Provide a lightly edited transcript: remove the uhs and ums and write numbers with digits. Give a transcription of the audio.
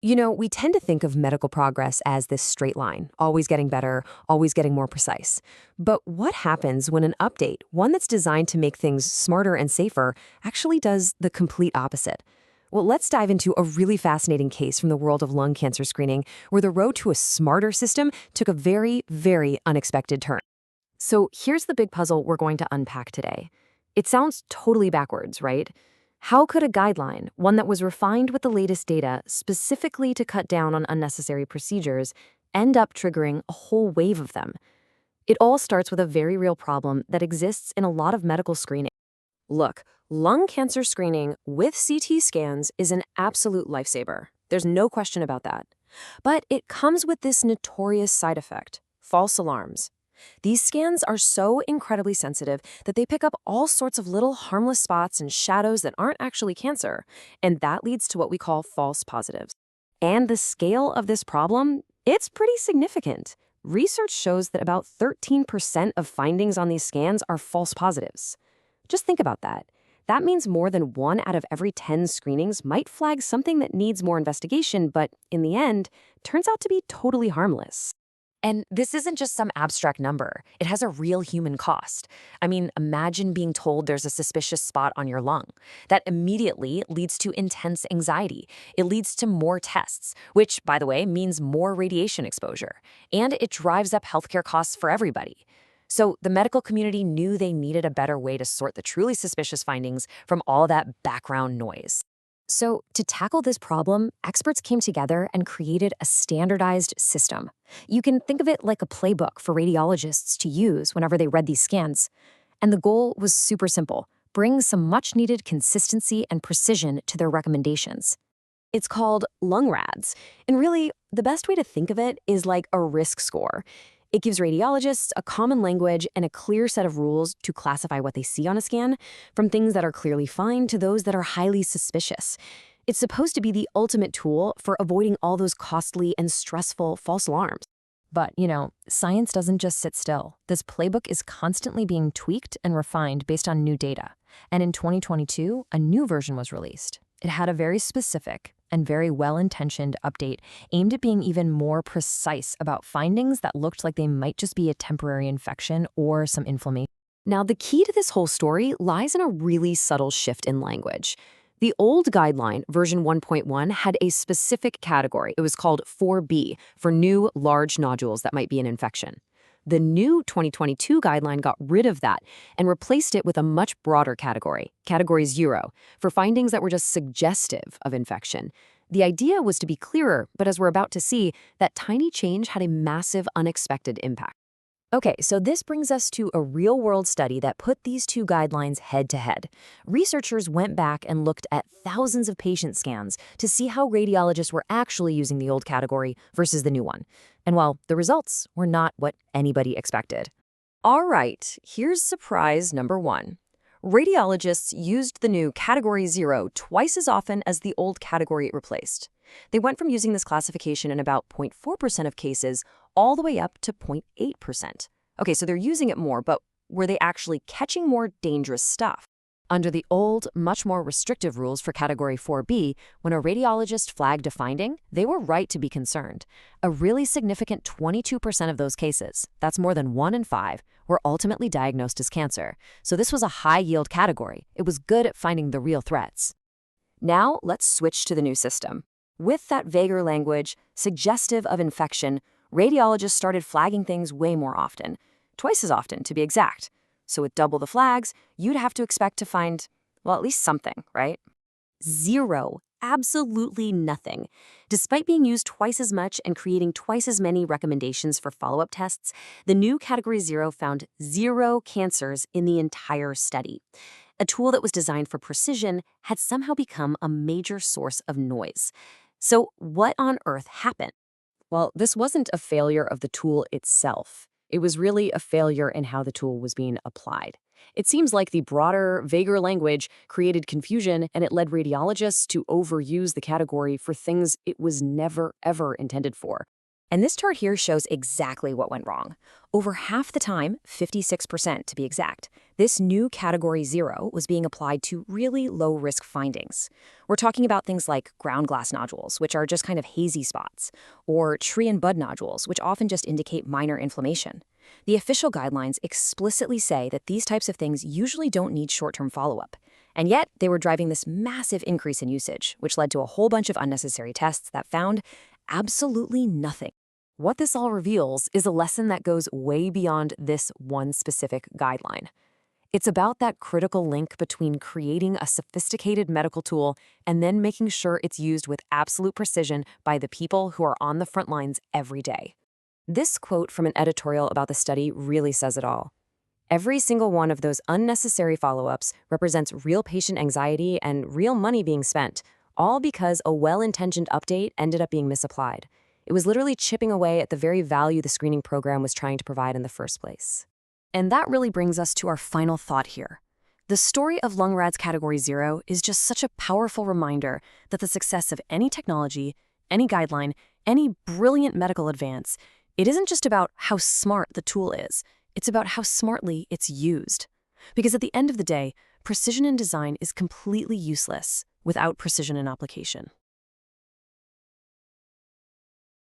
We tend to think of medical progress as this straight line, always getting better, always getting more precise. But what happens when an update, one that's designed to make things smarter and safer, actually does the complete opposite? Well, let's dive into a really fascinating case from the world of lung cancer screening, where the road to a smarter system took a very, very unexpected turn. So here's the big puzzle we're going to unpack today. It sounds totally backwards, right? How could a guideline, one that was refined with the latest data specifically to cut down on unnecessary procedures, end up triggering a whole wave of them? It all starts with a very real problem that exists in a lot of medical screening. Look, lung cancer screening with CT scans is an absolute lifesaver. There's no question about that. But it comes with this notorious side effect: false alarms. These scans are so incredibly sensitive that they pick up all sorts of little harmless spots and shadows that aren't actually cancer, and that leads to what we call false positives. And the scale of this problem, it's pretty significant. Research shows that about 13% of findings on these scans are false positives. Just think about that. That means more than 1 out of every 10 screenings might flag something that needs more investigation, but in the end, turns out to be totally harmless. And this isn't just some abstract number. It has a real human cost. I mean, imagine being told there's a suspicious spot on your lung. That immediately leads to intense anxiety. It leads to more tests, which, by the way, means more radiation exposure. And it drives up healthcare costs for everybody. So the medical community knew they needed a better way to sort the truly suspicious findings from all that background noise. So, to tackle this problem, experts came together and created a standardized system. You can think of it like a playbook for radiologists to use whenever they read these scans. And the goal was super simple: bring some much-needed consistency and precision to their recommendations. It's called Lung-RADS, and really, the best way to think of it is like a risk score. It gives radiologists a common language and a clear set of rules to classify what they see on a scan, from things that are clearly fine to those that are highly suspicious. It's supposed to be the ultimate tool for avoiding all those costly and stressful false alarms. But, science doesn't just sit still. This playbook is constantly being tweaked and refined based on new data. And in 2022, a new version was released. It had a very specific and very well-intentioned update aimed at being even more precise about findings that looked like they might just be a temporary infection or some inflammation. Now, the key to this whole story lies in a really subtle shift in language. The old guideline, version 1.1, had a specific category. It was called 4B, for new large nodules that might be an infection. The new 2022 guideline got rid of that and replaced it with a much broader category, category 0, for findings that were just suggestive of infection. The idea was to be clearer, but as we're about to see, that tiny change had a massive, unexpected impact. Okay, so this brings us to a real-world study that put these two guidelines head-to-head. Researchers went back and looked at thousands of patient scans to see how radiologists were actually using the old category versus the new one. And well, the results were not what anybody expected. All right, here's surprise number 1. Radiologists used the new Category 0 twice as often as the old category it replaced. They went from using this classification in about 0.4% of cases all the way up to 0.8%. Okay, so they're using it more, but were they actually catching more dangerous stuff? Under the old, much more restrictive rules for Category 4B, when a radiologist flagged a finding, they were right to be concerned. A really significant 22% of those cases, that's more than 1 in 5, were ultimately diagnosed as cancer. So this was a high-yield category. It was good at finding the real threats. Now, let's switch to the new system. With that vaguer language, suggestive of infection, radiologists started flagging things way more often. Twice as often, to be exact. So with double the flags, you'd have to expect to find, well, at least something, right? 0. Absolutely nothing. Despite being used twice as much and creating twice as many recommendations for follow-up tests, the new Category 0 found 0 cancers in the entire study. A tool that was designed for precision had somehow become a major source of noise. So what on earth happened? Well, this wasn't a failure of the tool itself. It was really a failure in how the tool was being applied. It seems like the broader, vaguer language created confusion, and it led radiologists to overuse the category for things it was never, ever intended for. And this chart here shows exactly what went wrong. Over half the time, 56% to be exact, this new Category 0 was being applied to really low-risk findings. We're talking about things like ground glass nodules, which are just kind of hazy spots, or tree and bud nodules, which often just indicate minor inflammation. The official guidelines explicitly say that these types of things usually don't need short-term follow-up. And yet, they were driving this massive increase in usage, which led to a whole bunch of unnecessary tests that found absolutely nothing. What this all reveals is a lesson that goes way beyond this one specific guideline. It's about that critical link between creating a sophisticated medical tool and then making sure it's used with absolute precision by the people who are on the front lines every day. This quote from an editorial about the study really says it all. Every single one of those unnecessary follow-ups represents real patient anxiety and real money being spent, all because a well-intentioned update ended up being misapplied. It was literally chipping away at the very value the screening program was trying to provide in the first place. And that really brings us to our final thought here. The story of Lung-RADS Category 0 is just such a powerful reminder that the success of any technology, any guideline, any brilliant medical advance, it isn't just about how smart the tool is, it's about how smartly it's used. Because at the end of the day, precision in design is completely useless without precision in application.